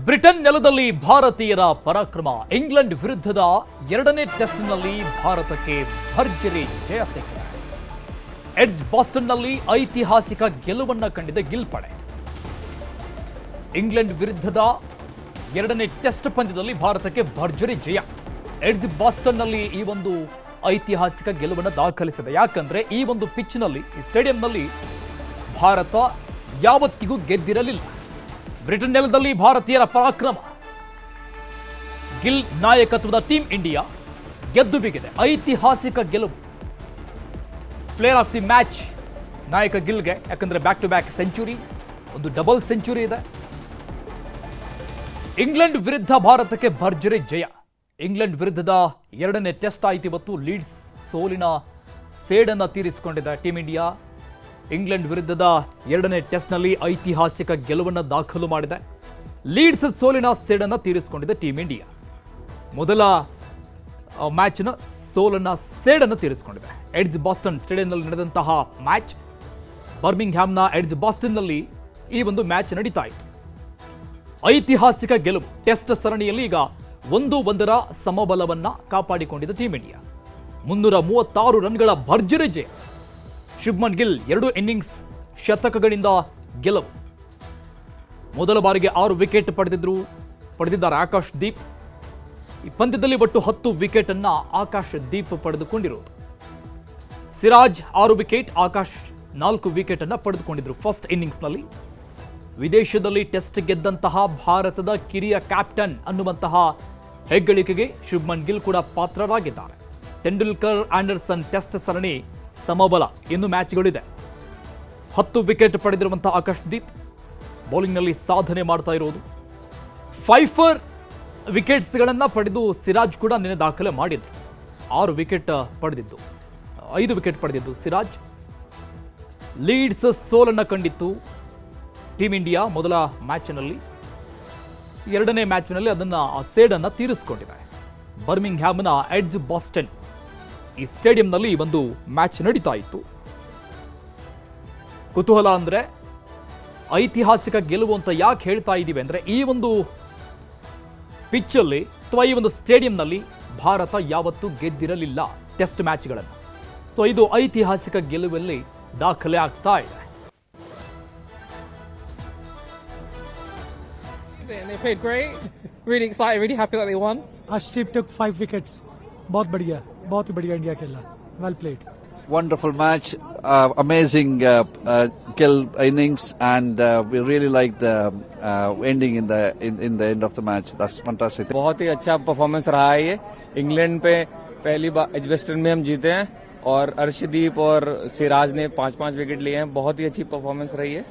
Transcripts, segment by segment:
Britain ನೆಲದಲ್ಲಿ ಭಾರತೀಯರ ಪರಾಕ್ರಮ. ಇಂಗ್ಲೆಂಡ್ ವಿರುದ್ಧದ ಎರಡನೇ ಟೆಸ್ಟ್ನಲ್ಲಿ ಭಾರತಕ್ಕೆ ಭರ್ಜರಿ ಜಯ ಸಿಕ್ಕಿದೆ. ಎಡ್ಜ್ ಬಾಸ್ಟನ್ನಲ್ಲಿ ಐತಿಹಾಸಿಕ ಗೆಲುವನ್ನ ಕಂಡಿದೆ ಗಿಲ್ ಪಡೆ. ಇಂಗ್ಲೆಂಡ್ ವಿರುದ್ಧದ ಎರಡನೇ ಟೆಸ್ಟ್ ಪಂದ್ಯದಲ್ಲಿ ಭಾರತಕ್ಕೆ ಭರ್ಜರಿ ಜಯ. ಎಡ್ಜ್ ಬಾಸ್ಟನ್ನಲ್ಲಿ ಈ ಒಂದು ಐತಿಹಾಸಿಕ ಗೆಲುವನ್ನು ದಾಖಲಿಸಿದೆ. ಯಾಕಂದ್ರೆ ಈ ಒಂದು ಪಿಚ್ನಲ್ಲಿ, ಈ ಸ್ಟೇಡಿಯಂನಲ್ಲಿ ಭಾರತ ಯಾವತ್ತಿಗೂ ಗೆದ್ದಿರಲಿಲ್ಲ. ಬ್ರಿಟನ್ ನೆಲದಲ್ಲಿ ಭಾರತೀಯರ ಪರಾಕ್ರಮ. ಗಿಲ್ ನಾಯಕತ್ವದ ಟೀಮ್ ಇಂಡಿಯಾ ಗೆದ್ದು ಬಿಗಿದೆ. ಐತಿಹಾಸಿಕ ಗೆಲುವು. ಪ್ಲೇಯರ್ ಆಫ್ ದಿ ಮ್ಯಾಚ್ ನಾಯಕ ಗಿಲ್ಗೆ. ಯಾಕಂದ್ರೆ ಬ್ಯಾಕ್ ಟು ಬ್ಯಾಕ್ ಸೆಂಚುರಿ, ಒಂದು ಡಬಲ್ ಸೆಂಚುರಿ ಇದೆ. ಇಂಗ್ಲೆಂಡ್ ವಿರುದ್ಧ ಭಾರತಕ್ಕೆ ಭರ್ಜರಿ ಜಯ. ಇಂಗ್ಲೆಂಡ್ ವಿರುದ್ಧದ ಎರಡನೇ ಟೆಸ್ಟ್ ಆಯ್ತು ಇವತ್ತು. ಲೀಡ್ಸ್ ಸೋಲಿನ ಸೇಡನ್ನ ತೀರಿಸಿಕೊಂಡಿದೆ ಟೀಮ್ ಇಂಡಿಯಾ. ಇಂಗ್ಲೆಂಡ್ ವಿರುದ್ಧದ ಎರಡನೇ ಟೆಸ್ಟ್ನಲ್ಲಿ ಐತಿಹಾಸಿಕ ಗೆಲುವನ್ನು ದಾಖಲು ಮಾಡಿದೆ. ಲೀಡ್ಸ್ ಸೋಲಿನ ಸೇಡನ್ನು ತೀರಿಸಿಕೊಂಡಿದೆ ಟೀಮ್ ಇಂಡಿಯಾ. ಮೊದಲ ಮ್ಯಾಚ್ನ ಸೋಲನ್ನ ಸೇಡನ್ನು ತೀರಿಸಿಕೊಂಡಿದೆ. ಎಡ್ಜ್ ಬಾಸ್ಟನ್ ಸ್ಟೇಡಿಯಂನಲ್ಲಿ ನಡೆದಂತಹ ಮ್ಯಾಚ್. ಬರ್ಮಿಂಗ್ಹ್ಯಾಮ್ನ ಎಡ್ಜ್ ಬಾಸ್ಟನ್ನಲ್ಲಿ ಈ ಒಂದು ಮ್ಯಾಚ್ ನಡೀತಾ ಇತ್ತು. ಐತಿಹಾಸಿಕ ಗೆಲುವು. ಟೆಸ್ಟ್ ಸರಣಿಯಲ್ಲಿ ಈಗ 1-1 ಸಮಬಲವನ್ನ ಕಾಪಾಡಿಕೊಂಡಿದೆ ಟೀಮ್ ಇಂಡಿಯಾ. 336 ರನ್ಗಳ ಭರ್ಜರಿ ಜಯ. ಶುಭ್ಮನ್ ಗಿಲ್ 2 ಇನ್ನಿಂಗ್ಸ್ ಶತಕಗಳಿಂದ ಗೆಲುವು. ಮೊದಲ ಬಾರಿಗೆ 6 ವಿಕೆಟ್ ಪಡೆದಿದ್ದಾರೆ ಆಕಾಶ್ ದೀಪ್. ಈ ಪಂದ್ಯದಲ್ಲಿ ಒಟ್ಟು 10 ವಿಕೆಟ್ ಅನ್ನ ಆಕಾಶ್ ದೀಪ್ ಪಡೆದುಕೊಂಡಿರುವುದು. ಸಿರಾಜ್ 6 ವಿಕೆಟ್, ಆಕಾಶ್ 4 ವಿಕೆಟ್ ಅನ್ನ ಪಡೆದುಕೊಂಡಿದ್ರು ಫಸ್ಟ್ ಇನ್ನಿಂಗ್ಸ್ನಲ್ಲಿ. ವಿದೇಶದಲ್ಲಿ ಟೆಸ್ಟ್ ಗೆದ್ದಂತಹ ಭಾರತದ ಕಿರಿಯ ಕ್ಯಾಪ್ಟನ್ ಅನ್ನುವಂತಹ ಹೆಗ್ಗಳಿಕೆಗೆ ಶುಭ್ಮನ್ ಗಿಲ್ ಕೂಡ ಪಾತ್ರರಾಗಿದ್ದಾರೆ. ತೆಂಡೂಲ್ಕರ್ ಆಂಡರ್ಸನ್ ಟೆಸ್ಟ್ ಸರಣಿ ಸಮಬಲ. ಇನ್ನು ಮ್ಯಾಚ್ಗಳಿದೆ. 10 ವಿಕೆಟ್ ಪಡೆದಿರುವಂತಹ ಆಕಾಶ್ ದೀಪ್ ಬೌಲಿಂಗ್ನಲ್ಲಿ ಸಾಧನೆ ಮಾಡ್ತಾ ಇರೋದು. 5 ವಿಕೆಟ್ಸ್ಗಳನ್ನು ಪಡೆದು ಸಿರಾಜ್ ಕೂಡ ನಿನ್ನೆ ದಾಖಲೆ ಮಾಡಿದ್ರು. 5 ವಿಕೆಟ್ ಪಡೆದಿದ್ದು ಸಿರಾಜ್. ಲೀಡ್ಸ್ ಸೋಲನ್ನು ಕಂಡಿತ್ತು ಟೀಮ್ ಇಂಡಿಯಾ ಮೊದಲ ಮ್ಯಾಚ್ನಲ್ಲಿ. ಎರಡನೇ ಮ್ಯಾಚ್ನಲ್ಲಿ ಅದನ್ನ ಸೇಡನ್ನು ತೀರಿಸಿಕೊಂಡಿದೆ. ಬರ್ಮಿಂಗ್ಹ್ಯಾಮ್ನ ಎಡ್ಜ್ ಬಾಸ್ಟನ್ ಈ ಸ್ಟೇಡಿಯಂನಲ್ಲಿ ಒಂದು ಮ್ಯಾಚ್ ನಡೀತಾ ಇತ್ತು. ಕುತೂಹಲ ಅಂದ್ರೆ ಐತಿಹಾಸಿಕ ಗೆಲುವು ಅಂತ ಯಾಕೆ ಹೇಳ್ತಾ ಇದ್ದೀವಿ ಅಂದ್ರೆ, ಈ ಒಂದು ಪಿಚ್ಚಲ್ಲಿ ಅಥವಾ ಈ ಒಂದು ಸ್ಟೇಡಿಯಂನಲ್ಲಿ ಭಾರತ ಯಾವತ್ತೂ ಗೆದ್ದಿರಲಿಲ್ಲ ಟೆಸ್ಟ್ ಮ್ಯಾಚ್ಗಳನ್ನು. ಸೊ ಇದು ಐತಿಹಾಸಿಕ ಗೆಲುವಲ್ಲಿ ದಾಖಲೆ ಆಗ್ತಾ ಇದೆ. They played great. Really excited, really happy that they won. Arshdeep took 5 wickets. बहुत बढ़िया इंडिया खेला. Well played. Wonderful match, amazing kill innings, and we really like the ending in the end of the match. That's fantastic. बहुत ही अच्छा performance रहा है ये. England पे पहली बार एजबेस्टन में हम जीते हैं और अर्शदीप और सिराज ने 5-5 विकेट लिए हैं. बहुत ही अच्छी परफॉर्मेंस रही है.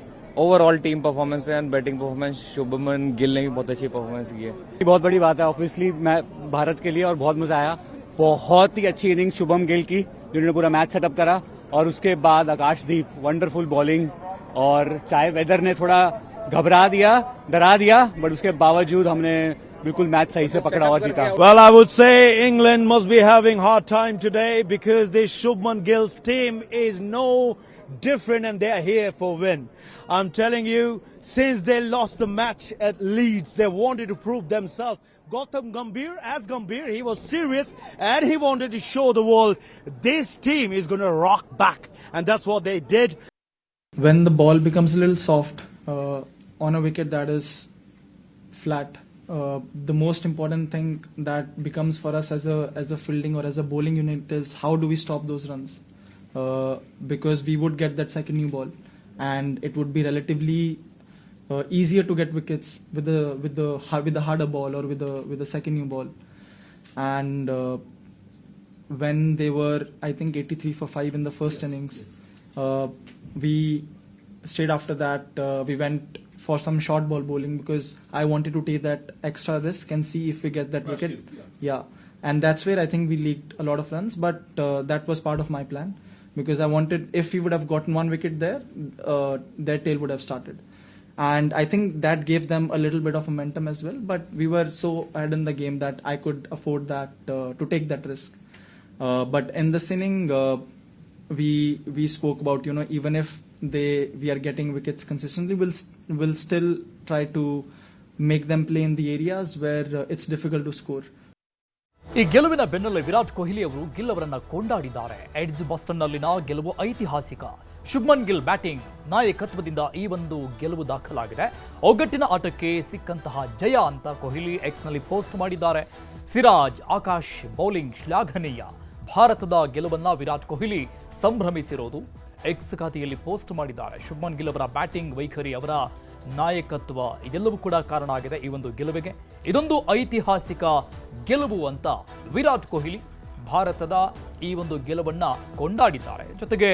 Overall team performance and batting performance Shubman Gill ने भी बहुत अच्छी परफॉर्मेंस की है. बहुत बड़ी बात है ऑब्वियसली मैं भारत के लिए, और बहुत मजा आया. बहुत ही अच्छी इनिंग्स शुभम गिल की जिन्होंने पूरा मैच सेटअप करा, और उसके बाद आकाशदीप वंडरफुल बॉलिंग. और चाहे वेदर ने थोड़ा डरा दिया, बट उसके बावजूद हमने बिल्कुल मैच सही से पकड़ा और जीता. Well, I would say England must be having hard time today because this Shubman Gill's team is no different and they are here for win. I'm telling you, since they lost the match at Leeds, they wanted to prove themselves. Gautam Gambhir, he was serious and he wanted to show the world this team is going to rock back, and that's what they did. When the ball becomes a little soft on a wicket that is flat, the most important thing that becomes for us as a fielding or as a bowling unit is how do we stop those runs, because we would get that second new ball and it would be relatively easier to get wickets with the harder ball or with the second new ball. And when they were, I think, 83 for 5 in the first innings, we straight after that we went for some short ball bowling because I wanted to take that extra risk and see if we get that wicket. Yeah, and that's where I think we leaked a lot of runs, but that was part of my plan because I wanted, if we would have gotten 1 wicket there, their tail would have started. And I think that gave them a little bit of momentum as well. But we were so ahead in the game that I could afford that to take that risk. But in this inning, we spoke about, even if we are getting wickets consistently, we'll still try to make them play in the areas where it's difficult to score. ಈ ಗೆಲುವಿನ ಬೆನ್ನಲ್ಲೇ ವಿರಾಟ್ ಕೊಹ್ಲಿ ಅವರು ಗಿಲ್ ಅವರನ್ನ ಕೊಂಡಾಡಿದ್ದಾರೆ. Edge ಬಾಸ್ಟನ್ನಲ್ಲಿನ ಗೆಲುವು ಐತಿಹಾಸಿಕ. Shubman Gill batting ನಾಯಕತ್ವದಿಂದ ಈ ಒಂದು ಗೆಲುವು ದಾಖಲಾಗಿದೆ. ಒಗ್ಗಟ್ಟಿನ ಆಟಕ್ಕೆ ಸಿಕ್ಕಂತಹ ಜಯ ಅಂತ ಕೊಹ್ಲಿ ಎಕ್ಸ್ನಲ್ಲಿ ಪೋಸ್ಟ್ ಮಾಡಿದ್ದಾರೆ. ಸಿರಾಜ್, ಆಕಾಶ್ ಬೌಲಿಂಗ್ ಶ್ಲಾಘನೀಯ. ಭಾರತದ ಗೆಲುವನ್ನ ವಿರಾಟ್ ಕೊಹ್ಲಿ ಸಂಭ್ರಮಿಸಿರೋದು ಎಕ್ಸ್ ಖಾತೆಯಲ್ಲಿ ಪೋಸ್ಟ್ ಮಾಡಿದ್ದಾರೆ. ಶುಭ್ಮನ್ ಗಿಲ್ ಅವರ ಬ್ಯಾಟಿಂಗ್ ವೈಖರಿ, ಅವರ ನಾಯಕತ್ವ ಇದೆಲ್ಲವೂ ಕೂಡ ಕಾರಣ ಆಗಿದೆ ಈ ಒಂದು ಗೆಲುವಿಗೆ. ಇದೊಂದು ಐತಿಹಾಸಿಕ ಗೆಲುವು ಅಂತ ವಿರಾಟ್ ಕೊಹ್ಲಿ ಭಾರತದ ಈ ಒಂದು ಗೆಲುವನ್ನ ಕೊಂಡಾಡಿದ್ದಾರೆ. ಜೊತೆಗೆ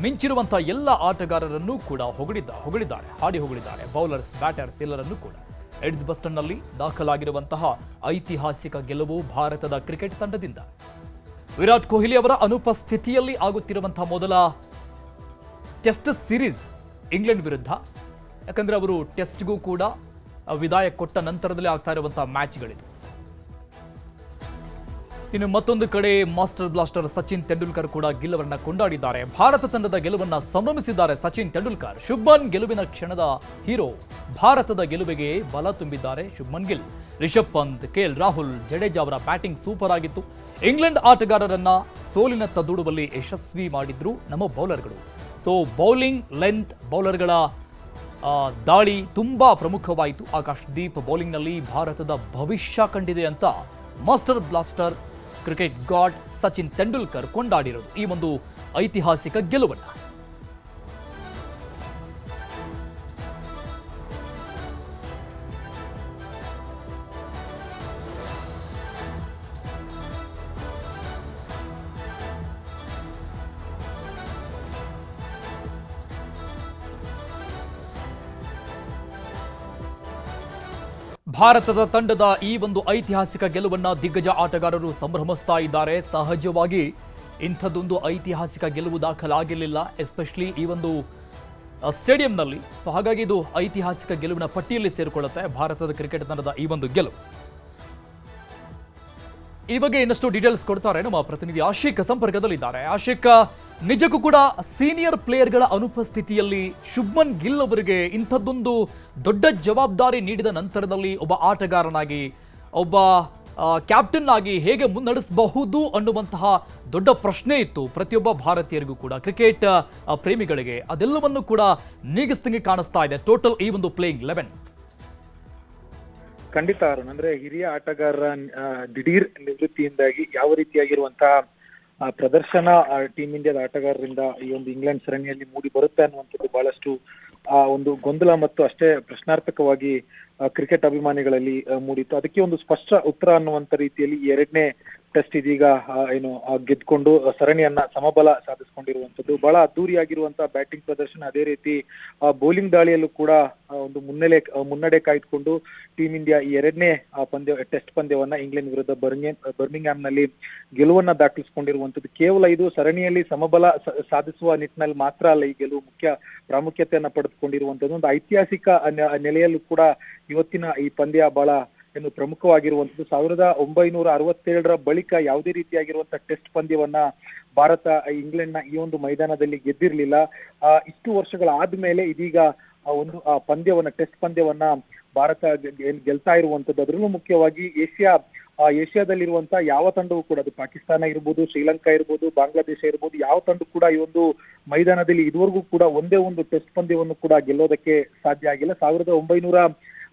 ಮಿಂಚಿರುವಂತಹ ಎಲ್ಲ ಆಟಗಾರರನ್ನು ಕೂಡ ಹೊಗಳಿದ್ದಾರೆ, ಹಾಡಿ ಹೊಗಳಿದ್ದಾರೆ. ಬೌಲರ್ಸ್, ಬ್ಯಾಟರ್ಸ್ ಎಲ್ಲರನ್ನೂ ಕೂಡ. ಎಡ್ಜ್ ಬಾಸ್ಟನ್ನಲ್ಲಿ ದಾಖಲಾಗಿರುವಂತಹ ಐತಿಹಾಸಿಕ ಗೆಲುವು ಭಾರತದ ಕ್ರಿಕೆಟ್ ತಂಡದಿಂದ. ವಿರಾಟ್ ಕೊಹ್ಲಿ ಅವರ ಅನುಪಸ್ಥಿತಿಯಲ್ಲಿ ಆಗುತ್ತಿರುವಂತಹ ಮೊದಲ ಟೆಸ್ಟ್ ಸೀರೀಸ್ ಇಂಗ್ಲೆಂಡ್ ವಿರುದ್ಧ. ಯಾಕಂದ್ರೆ ಅವರು ಟೆಸ್ಟ್ಗೂ ಕೂಡ ವಿದಾಯ ಕೊಟ್ಟ ನಂತರದಲ್ಲಿ ಆಗ್ತಾ ಇರುವಂತಹ ಮ್ಯಾಚ್ಗಳಿದು. ಇನ್ನು ಮತ್ತೊಂದು ಕಡೆ ಮಾಸ್ಟರ್ ಬ್ಲಾಸ್ಟರ್ ಸಚಿನ್ ತೆಂಡೂಲ್ಕರ್ ಕೂಡ ಗಿಲ್ ಅವರನ್ನ ಕೊಂಡಾಡಿದ್ದಾರೆ. ಭಾರತ ತಂಡದ ಗೆಲುವನ್ನ ಸಂಭ್ರಮಿಸಿದ್ದಾರೆ ಸಚಿನ್ ತೆಂಡೂಲ್ಕರ್. ಶುಭ್ಮನ್ ಗೆಲುವಿನ ಕ್ಷಣದ ಹೀರೋ. ಭಾರತದ ಗೆಲುವಿಗೆ ಬಲ ತುಂಬಿದ್ದಾರೆ ಶುಭ್ಮನ್ ಗಿಲ್. ರಿಷಬ್ ಪಂತ್, ಕೆಎಲ್ ರಾಹುಲ್, ಜಡೇಜಾ ಅವರ ಬ್ಯಾಟಿಂಗ್ ಸೂಪರ್ ಆಗಿತ್ತು. ಇಂಗ್ಲೆಂಡ್ ಆಟಗಾರರನ್ನ ಸೋಲಿನ ತದುಡುವಲ್ಲಿ ಯಶಸ್ವಿ ಮಾಡಿದ್ರು ನಮ್ಮ ಬೌಲರ್ಗಳು. ಸೊ ಬೌಲಿಂಗ್ ಲೆಂತ್, ಬೌಲರ್ಗಳ ದಾಳಿ ತುಂಬಾ ಪ್ರಮುಖವಾಯಿತು. ಆಕಾಶ್ ದೀಪ್ ಬೌಲಿಂಗ್ನಲ್ಲಿ ಭಾರತದ ಭವಿಷ್ಯ ಕಂಡಿದೆ ಅಂತ master blaster cricket god Sachin Tendulkar ಕೊಂಡಾಡಿರೋದು ಈ ಒಂದು ಐತಿಹಾಸಿಕ ಗೆಲುವನ್ನು. ಭಾರತದ ತಂಡದ ಈ ಒಂದು ಐತಿಹಾಸಿಕ ಗೆಲುವನ್ನ ದಿಗ್ಗಜ ಆಟಗಾರರು ಸಂಭ್ರಮಿಸ್ತಾ ಇದ್ದಾರೆ. ಸಹಜವಾಗಿ ಇಂಥದ್ದೊಂದು ಐತಿಹಾಸಿಕ ಗೆಲುವು ದಾಖಲಾಗಿರಲಿಲ್ಲ, ಎಸ್ಪೆಷಲಿ ಈ ಒಂದು ಸ್ಟೇಡಿಯಂನಲ್ಲಿ. ಸೊ ಹಾಗಾಗಿ ಇದು ಐತಿಹಾಸಿಕ ಗೆಲುವಿನ ಪಟ್ಟಿಯಲ್ಲಿ ಸೇರಿಕೊಳ್ಳುತ್ತೆ ಭಾರತದ ಕ್ರಿಕೆಟ್ ತಂಡದ ಈ ಒಂದು ಗೆಲುವು. ಈ ಬಗ್ಗೆ ಇನ್ನಷ್ಟು ಡೀಟೇಲ್ಸ್ ಕೊಡ್ತಾರೆ ನಮ್ಮ ಪ್ರತಿನಿಧಿ ಆಶಿಕ್ ಸಂಪರ್ಕದಲ್ಲಿದ್ದಾರೆ. ಆಶಿಕ್, ನಿಜಕ್ಕೂ ಕೂಡ ಸೀನಿಯರ್ ಪ್ಲೇಯರ್ಗಳ ಅನುಪಸ್ಥಿತಿಯಲ್ಲಿ ಶುಭ್ಮನ್ ಗಿಲ್ ಅವರಿಗೆ ಇಂಥದ್ದೊಂದು ದೊಡ್ಡ ಜವಾಬ್ದಾರಿ ನೀಡಿದ ನಂತರದಲ್ಲಿ ಒಬ್ಬ ಆಟಗಾರನಾಗಿ, ಒಬ್ಬ ಕ್ಯಾಪ್ಟನ್ ಆಗಿ ಹೇಗೆ ಮುನ್ನಡೆಸಬಹುದು ಅನ್ನುವಂತಹ ದೊಡ್ಡ ಪ್ರಶ್ನೆ ಇತ್ತು ಪ್ರತಿಯೊಬ್ಬ ಭಾರತೀಯರಿಗೂ ಕೂಡ, ಕ್ರಿಕೆಟ್ ಪ್ರೇಮಿಗಳಿಗೆ. ಅದೆಲ್ಲವನ್ನು ಕೂಡ ನೀಗಿಸ್ದಂಗೆ ಕಾಣಿಸ್ತಾ ಇದೆ ಟೋಟಲ್ ಈ ಒಂದು ಪ್ಲೇಯಿಂಗ್ 11. ಖಂಡಿತ ಅರುಣ್, ಅಂದ್ರೆ ಹಿರಿಯ ಆಟಗಾರರ ದಿಢೀರ್ ನಿವೃತ್ತಿಯಿಂದಾಗಿ ಯಾವ ರೀತಿಯಾಗಿರುವಂತಹ ಪ್ರದರ್ಶನ ಟೀಮ್ ಇಂಡಿಯಾದ ಆಟಗಾರರಿಂದ ಈ ಒಂದು ಇಂಗ್ಲೆಂಡ್ ಸರಣಿಯಲ್ಲಿ ಮೂಡಿ ಬರುತ್ತೆ ಅನ್ನುವಂಥದ್ದು ಬಹಳಷ್ಟು ಒಂದು ಗೊಂದಲ ಮತ್ತು ಅಷ್ಟೇ ಪ್ರಶ್ನಾರ್ಥಕವಾಗಿ ಕ್ರಿಕೆಟ್ ಅಭಿಮಾನಿಗಳಲ್ಲಿ ಮೂಡಿತ್ತು. ಅದಕ್ಕೆ ಒಂದು ಸ್ಪಷ್ಟ ಉತ್ತರ ಅನ್ನುವಂಥ ರೀತಿಯಲ್ಲಿ ಎರಡನೇ ಟೆಸ್ಟ್ ಇದೀಗ ಗೆದ್ಕೊಂಡು ಸರಣಿಯನ್ನ ಸಮಬಲ ಸಾಧಿಸಿಕೊಂಡಿರುವಂಥದ್ದು. ಬಹಳ ಅದ್ದೂರಿಯಾಗಿರುವಂತಹ ಬ್ಯಾಟಿಂಗ್ ಪ್ರದರ್ಶನ, ಅದೇ ರೀತಿ ಬೌಲಿಂಗ್ ದಾಳಿಯಲ್ಲೂ ಕೂಡ ಒಂದು ಮುನ್ನಡೆ ಕಾಯ್ದುಕೊಂಡು ಟೀಮ್ ಇಂಡಿಯಾ ಈ ಎರಡನೇ ಟೆಸ್ಟ್ ಪಂದ್ಯವನ್ನ ಇಂಗ್ಲೆಂಡ್ ವಿರುದ್ಧ ಬರ್ಮಿಂಗ್ಹ್ಯಾಮ್ ನಲ್ಲಿ ಗೆಲುವನ್ನ ದಾಖಲಿಸಿಕೊಂಡಿರುವಂಥದ್ದು. ಕೇವಲ ಇದು ಸರಣಿಯಲ್ಲಿ ಸಮಬಲ ಸಾಧಿಸುವ ನಿಟ್ಟಿನಲ್ಲಿ ಮಾತ್ರ ಅಲ್ಲ, ಈ ಗೆಲುವು ಮುಖ್ಯ ಪ್ರಾಮುಖ್ಯತೆಯನ್ನ ಪಡೆದುಕೊಂಡಿರುವಂಥದ್ದು. ಒಂದು ಐತಿಹಾಸಿಕ ನೆಲೆಯಲ್ಲೂ ಕೂಡ ಇವತ್ತಿನ ಈ ಪಂದ್ಯ ಬಹಳ ಪ್ರಮುಖವಾಗಿರುವಂಥದ್ದು. 1967 ಬಳಿಕ ಯಾವುದೇ ರೀತಿಯಾಗಿರುವಂತಹ ಟೆಸ್ಟ್ ಪಂದ್ಯವನ್ನ ಭಾರತ ಇಂಗ್ಲೆಂಡ್ನ ಈ ಒಂದು ಮೈದಾನದಲ್ಲಿ ಗೆದ್ದಿರ್ಲಿಲ್ಲ. ಇಷ್ಟು ವರ್ಷಗಳಾದ್ಮೇಲೆ ಇದೀಗ ಒಂದು ಟೆಸ್ಟ್ ಪಂದ್ಯವನ್ನ ಭಾರತ ಗೆಲ್ತಾ ಇರುವಂತದ್ದು. ಅದರಲ್ಲೂ ಮುಖ್ಯವಾಗಿ ಏಷ್ಯಾದಲ್ಲಿರುವಂತಹ ಯಾವ ತಂಡವೂ ಕೂಡ, ಅದು ಪಾಕಿಸ್ತಾನ ಇರ್ಬೋದು, ಶ್ರೀಲಂಕಾ ಇರ್ಬೋದು, ಬಾಂಗ್ಲಾದೇಶ ಇರ್ಬೋದು, ಯಾವ ತಂಡ ಕೂಡ ಈ ಒಂದು ಮೈದಾನದಲ್ಲಿ ಇದುವರೆಗೂ ಕೂಡ ಒಂದೇ ಒಂದು ಟೆಸ್ಟ್ ಪಂದ್ಯವನ್ನು ಕೂಡ ಗೆಲ್ಲೋದಕ್ಕೆ ಸಾಧ್ಯ ಆಗಿಲ್ಲ.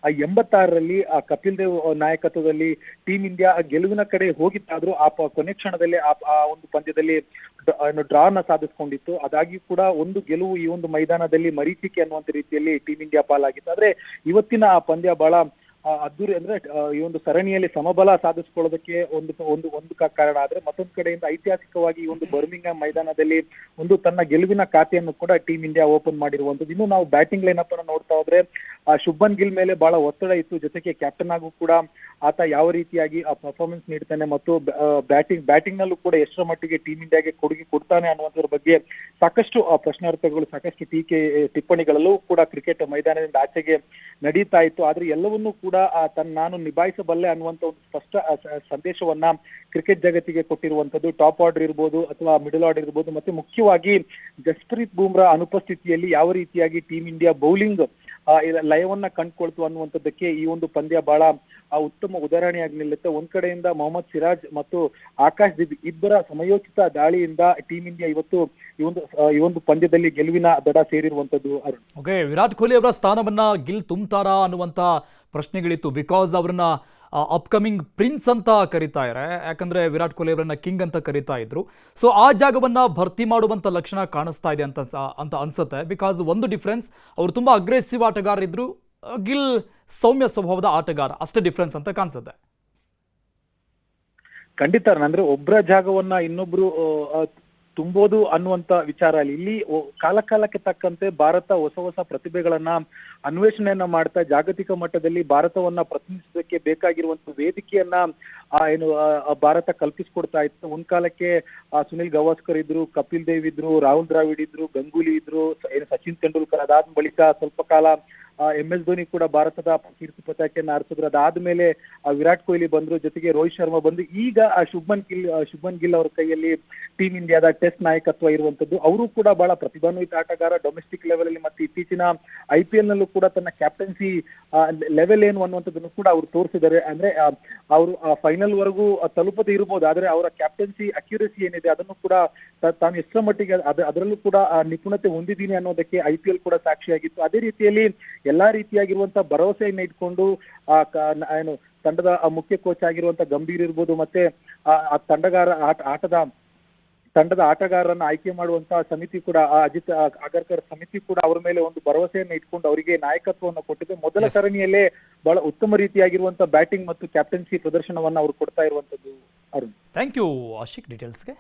1986ರಲ್ಲಿ ಕಪಿಲ್ ದೇವ್ ನಾಯಕತ್ವದಲ್ಲಿ ಟೀಮ್ ಇಂಡಿಯಾ ಗೆಲುವಿನ ಕಡೆ ಹೋಗಿತ್ತಾದ್ರೂ ಕೊನೆ ಕ್ಷಣದಲ್ಲಿ ಆ ಒಂದು ಪಂದ್ಯದಲ್ಲಿ ಡ್ರಾನ ಸಾಧಿಸಿಕೊಂಡಿತ್ತು. ಅದಾಗಿ ಕೂಡ ಒಂದು ಗೆಲುವು ಈ ಒಂದು ಮೈದಾನದಲ್ಲಿ ಮರೀಚಿಕೆ ಅನ್ನುವಂತ ರೀತಿಯಲ್ಲಿ ಟೀಮ್ ಇಂಡಿಯಾ ಪಾಲಾಗಿತ್ತು. ಆದ್ರೆ ಇವತ್ತಿನ ಆ ಪಂದ್ಯ ಬಹಳ ಅದ್ದೂರಿ, ಅಂದ್ರೆ ಈ ಒಂದು ಸರಣಿಯಲ್ಲಿ ಸಮಬಲ ಸಾಧಿಸಿಕೊಳ್ಳೋದಕ್ಕೆ ಒಂದು ಕಾರಣ. ಆದ್ರೆ ಮತ್ತೊಂದು ಕಡೆಯಿಂದ ಐತಿಹಾಸಿಕವಾಗಿ ಈ ಒಂದು ಬರ್ಮಿಂಗ್ಹ್ಯಾಮ್ ಮೈದಾನದಲ್ಲಿ ಒಂದು ತನ್ನ ಗೆಲುವಿನ ಖಾತೆಯನ್ನು ಕೂಡ ಟೀಮ್ ಇಂಡಿಯಾ ಓಪನ್ ಮಾಡಿರುವಂತದ್ದು. ಇನ್ನು ನಾವು ಬ್ಯಾಟಿಂಗ್ ಲೈನಪ್ ಅನ್ನು ನೋಡ್ತಾ ಹೋದ್ರೆ ಶುಭ್ಮನ್ ಗಿಲ್ ಮೇಲೆ ಬಹಳ ಒತ್ತಡ ಇತ್ತು. ಜೊತೆಗೆ ಕ್ಯಾಪ್ಟನ್ ಆಗೂ ಕೂಡ ಆತ ಯಾವ ರೀತಿಯಾಗಿ ಆ ಪರ್ಫಾರ್ಮೆನ್ಸ್ ನೀಡ್ತಾನೆ ಮತ್ತು ಬ್ಯಾಟಿಂಗ್ ನಲ್ಲೂ ಕೂಡ ಎಷ್ಟರ ಮಟ್ಟಿಗೆ ಟೀಮ್ ಇಂಡಿಯಾಗೆ ಕೊಡುಗೆ ಕೊಡ್ತಾನೆ ಅನ್ನುವಂಥದ್ರ ಬಗ್ಗೆ ಸಾಕಷ್ಟು ಪ್ರಶ್ನಾರ್ಥಕಗಳು, ಸಾಕಷ್ಟು ಟೀಕೆ ಟಿಪ್ಪಣಿಗಳಲ್ಲೂ ಕೂಡ ಕ್ರಿಕೆಟ್ ಮೈದಾನದಿಂದ ಆಚೆಗೆ ನಡೀತಾ ಇತ್ತು. ಆದ್ರೆ ಎಲ್ಲವನ್ನೂ ಕೂಡ ನಾನು ನಿಭಾಯಿಸಬಲ್ಲೆ ಅನ್ನುವಂತ ಒಂದು ಸ್ಪಷ್ಟ ಸಂದೇಶವನ್ನ ಕ್ರಿಕೆಟ್ ಜಗತ್ತಿಗೆ ಕೊಟ್ಟಿರುವಂತದ್ದು. ಟಾಪ್ ಆರ್ಡರ್ ಇರ್ಬೋದು ಅಥವಾ ಮಿಡಲ್ ಆರ್ಡರ್ ಇರ್ಬೋದು, ಮತ್ತೆ ಮುಖ್ಯವಾಗಿ ಜಸ್ಪ್ರೀತ್ ಬೂಮ್ರಾ ಅನುಪಸ್ಥಿತಿಯಲ್ಲಿ ಯಾವ ರೀತಿಯಾಗಿ ಟೀಮ್ ಇಂಡಿಯಾ ಬೌಲಿಂಗ್ ಲಯವನ್ನ ಕಂಡುಕೊಳ್ತು ಅನ್ನುವಂಥದ್ದಕ್ಕೆ ಈ ಒಂದು ಪಂದ್ಯ ಬಹಳ ಉತ್ತಮ ಉದಾಹರಣೆಯಾಗಿ ನಿಲ್ಲುತ್ತೆ. ಒಂದ್ ಕಡೆಯಿಂದ ಮೊಹಮ್ಮದ್ ಸಿರಾಜ್ ಮತ್ತು ಆಕಾಶ್ ದೀಪ್ ಇಬ್ಬರ ಸಮಯೋಚಿತ ದಾಳಿಯಿಂದ ಟೀಂ ಇಂಡಿಯಾ ಇವತ್ತು ಈ ಒಂದು ಪಂದ್ಯದಲ್ಲಿ ಗೆಲುವಿನ ದಡ ಸೇರಿರುವಂತದ್ದು. ಅರುಣ್, ಓಕೆ, ವಿರಾಟ್ ಕೊಹ್ಲಿ ಅವರ ಸ್ಥಾನವನ್ನ ಗಿಲ್ ತುಂಬ್ತಾರಾ ಅನ್ನುವಂಥ ಪ್ರಶ್ನೆಗಳಿತ್ತು. ಬಿಕಾಸ್ ಅವ್ರನ್ನ ಅಪ್ಕಮಿಂಗ್ ಪ್ರಿನ್ಸ್ ಅಂತ ಕರಿತಾ ಇದ್ದಾರೆ, ಯಾಕಂದ್ರೆ ವಿರಾಟ್ ಕೊಹ್ಲಿ ಅವರನ್ನ ಕಿಂಗ್ ಅಂತ ಕರಿತಾ ಇದ್ರು. ಸೊ ಆ ಜಾಗವನ್ನ ಭರ್ತಿ ಮಾಡುವಂತ ಲಕ್ಷಣ ಕಾಣಿಸ್ತಾ ಇದೆ ಅಂತ ಅನ್ಸುತ್ತೆ. ಬಿಕಾಸ್ ಒಂದು ಡಿಫ್ರೆನ್ಸ್, ಅವರು ತುಂಬಾ ಅಗ್ರೆಸಿವ್ ಆಟಗಾರರಿದ್ರು, ಗಿಲ್ ಸೌಮ್ಯ ಸ್ವಭಾವದ ಆಟಗಾರ, ಅಷ್ಟೇ ಡಿಫ್ರೆನ್ಸ್ ಅಂತ ಕಾಣಿಸುತ್ತೆ. ಖಂಡಿತ ಅಂದ್ರೆ ಒಬ್ಬರ ಜಾಗವನ್ನ ಇನ್ನೊಬ್ರು ತುಂಬೋದು ಅನ್ನುವಂತ ವಿಚಾರ ಇಲ್ಲಿ ಕಾಲಕ್ಕೆ ತಕ್ಕಂತೆ ಭಾರತ ಹೊಸ ಪ್ರತಿಭೆಗಳನ್ನ ಅನ್ವೇಷಣೆಯನ್ನ ಮಾಡ್ತಾ ಜಾಗತಿಕ ಮಟ್ಟದಲ್ಲಿ ಭಾರತವನ್ನ ಪ್ರತಿನಿಧಿಸೋದಕ್ಕೆ ಬೇಕಾಗಿರುವಂತ ವೇದಿಕೆಯನ್ನ ಭಾರತ ಕಲ್ಪಿಸ್ಕೊಡ್ತಾ ಇತ್ತು. ಒಂದ್ ಕಾಲಕ್ಕೆ ಸುನಿಲ್ ಗವಾಸ್ಕರ್ ಇದ್ರು, ಕಪಿಲ್ ದೇವ್ ಇದ್ರು, ರಾಹುಲ್ ದ್ರಾವಿಡ್ ಇದ್ರು, ಗಂಗೂಲಿ ಇದ್ರು, ಸಚಿನ್ ತೆಂಡೂಲ್ಕರ್. ಅದಾದ ಬಳಿಕ ಸ್ವಲ್ಪ ಕಾಲ MS ಧೋನಿ ಕೂಡ ಭಾರತದ ಕೀರ್ತಿ ಪತಾಕೆಯನ್ನು ಹಾರಿಸಿದ್ರು. ಅದಾದ್ಮೇಲೆ ವಿರಾಟ್ ಕೊಹ್ಲಿ ಬಂದ್ರು, ಜೊತೆಗೆ ರೋಹಿತ್ ಶರ್ಮಾ ಬಂದ್ರು. ಈಗ ಶುಭ್ಮನ್ ಗಿಲ್ ಅವರ ಕೈಯಲ್ಲಿ ಟೀಂ ಇಂಡಿಯಾದ ಟೆಸ್ಟ್ ನಾಯಕತ್ವ ಇರುವಂತದ್ದು. ಅವರು ಕೂಡ ಬಹಳ ಪ್ರತಿಭಾನ್ವಿತ ಆಟಗಾರ, ಡೊಮೆಸ್ಟಿಕ್ ಲೆವೆಲ್ ಅಲ್ಲಿ ಮತ್ತೆ ಇತ್ತೀಚಿನ IPL ನಲ್ಲೂ ಕೂಡ ತನ್ನ ಕ್ಯಾಪ್ಟನ್ಸಿ ಲೆವೆಲ್ ಏನು ಅನ್ನುವಂಥದ್ದನ್ನು ಕೂಡ ಅವರು ತೋರಿಸಿದ್ದಾರೆ. ಅಂದ್ರೆ ಅವರು ಫೈನಲ್ ವರೆಗೂ ತಲುಪದೇ ಇರಬಹುದು, ಆದ್ರೆ ಅವರ ಕ್ಯಾಪ್ಟನ್ಸಿ ಅಕ್ಯುರಸಿ ಏನಿದೆ ಅದನ್ನು ಕೂಡ ತಾನು ಎಷ್ಟರ ಮಟ್ಟಿಗೆ ಅದರಲ್ಲೂ ಕೂಡ ನಿಪುಣತೆ ಹೊಂದಿದ್ದೀನಿ ಅನ್ನೋದಕ್ಕೆ IPL ಕೂಡ ಸಾಕ್ಷಿಯಾಗಿತ್ತು. ಅದೇ ರೀತಿಯಲ್ಲಿ ಎಲ್ಲಾ ರೀತಿಯಾಗಿರುವಂತಹ ಭರವಸೆಯನ್ನ ಇಟ್ಕೊಂಡು ಏನು ತಂಡದ ಮುಖ್ಯ ಕೋಚ್ ಆಗಿರುವಂತ ಗಂಭೀರ್ ಇರ್ಬೋದು, ಮತ್ತೆ ಆ ತಂಡದ ಆಟಗಾರರನ್ನ ಆಯ್ಕೆ ಮಾಡುವಂತಹ ಸಮಿತಿ ಕೂಡ ಅಜಿತ್ ಅಗರ್ಕರ್ ಸಮಿತಿ ಕೂಡ ಅವರ ಮೇಲೆ ಒಂದು ಭರವಸೆಯನ್ನು ಇಟ್ಕೊಂಡು ಅವರಿಗೆ ನಾಯಕತ್ವವನ್ನು ಕೊಟ್ಟಿದೆ. ಮೊದಲ ಸರಣಿಯಲ್ಲೇ ಬಹಳ ಉತ್ತಮ ರೀತಿಯಾಗಿರುವಂತಹ ಬ್ಯಾಟಿಂಗ್ ಮತ್ತು ಕ್ಯಾಪ್ಟನ್ಸಿ ಪ್ರದರ್ಶನವನ್ನ ಅವರು ಕೊಡ್ತಾ ಇರುವಂತದ್ದು. Arun, thank you Ashiq ಡೀಟೇಲ್ಸ್ಗೆ.